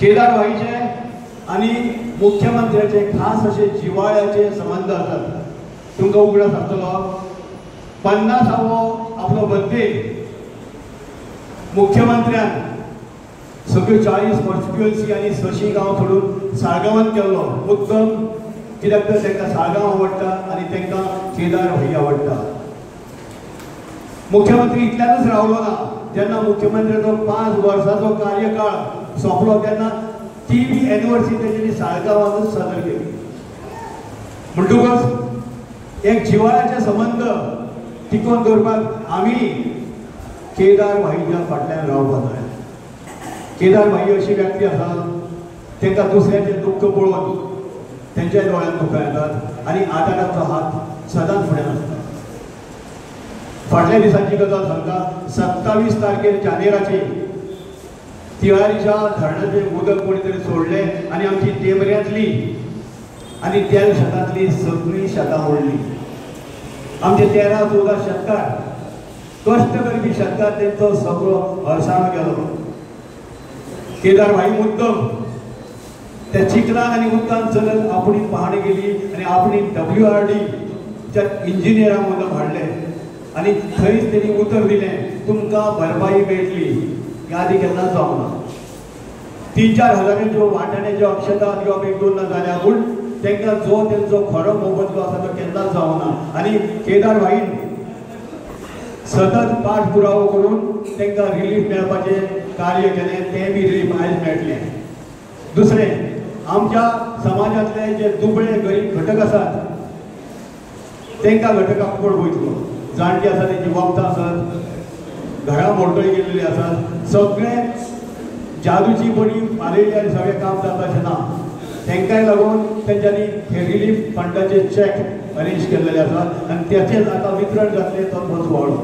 केदार भाईचे आणि मुख्यमंत्र्याचे खास असे जिव्हाळ्याचे संबंध असतात. तुमकां उगडा सांगतलो 50वो आपलो बर्थडे मुख्यमंत्र्यान सगळ्यो 40 कॉन्स्टिट्युएन्सी आणि 600 गांव सोडून साळगांवांत केल्लो. मुद्दम कित्याक तर तांकां साळगांव आवडटा आणि तांकां केदार भाई आवडटा. मुख्यमंत्री इतल्यानूच रावलो ना. जेन्ना मुख्यमंत्र्याचो 5 वर्सांचो कार्यकाळ सोंपलो तेन्ना ती बी एनिवर्सरी तेंच्यांनी साळगांवांतूच सादर केली. म्हणटकच एक जिव्हाळ्याचे संबंध टिकोवन दवरपाक आमी केदार भाईच्या फाटल्यान रावपाक जाय. केदार भाई अशी व्यक्ती आसा तांकां दुसऱ्याचें दुख्ख पळोवन तेंच्या दोळ्यांत दुखां येतात आणि आदाराचो हात सदांच फुड्यान आसता. फाटल्या दिसांची गजाल सांगता. 27 तारखेर जानेराची तिळारीच्या धरणाचे उदक कोणी तरी सोडले आणि आमची टेंबऱ्यांतली आणि तेल शेतांतली सगळी शेतां ओडली. आमचे 13-14 शेतकार कष्ट करपी शेतकार तेंचो सगळो हरसाण गेलो. केदार भाई मुद्दम त्या चिखलान आणि उदकान चलत आपणी पाहणी केली आणि आपणी WRD च्या इंजिनियरांक उदक हाडले आणि थंयच तेणी उतर दिलें तुमकां भरपाई मेळटली. यादी केन्ना जावंक ना. 3-4 हजारांच्यो वाटाण्याच्यो अक्षता दिवप एक दोन जाल्या पूण तांकां जो तेंचो खरो मोबदलो आसा तो केन्नाच जावंक ना. आणि केदार भाईन सतत पाठपुरावो करून तांकां रिलीफ मेळपाचें कार्य केलें. तें बी रिलीफ आयज मेळटलें. दुसरें आमच्या समाजांतले जे दुबळे गरीब घटक आसात तांकां घटकाक पड वयतलो. जाणटी आसा तेंची वखदां आसात, घरां मोडकळी गेल्लेली आसात. सगळे जादूची बडी मारयली आनी सगळें काम जाता अशें ना. तांकांय लागून तेंच्यांनी हे रिलीफ फंडाचे चॅक अरेंज केल्लेले आसात आणि त्याचेच आता वितरण जातलें तो वाडो.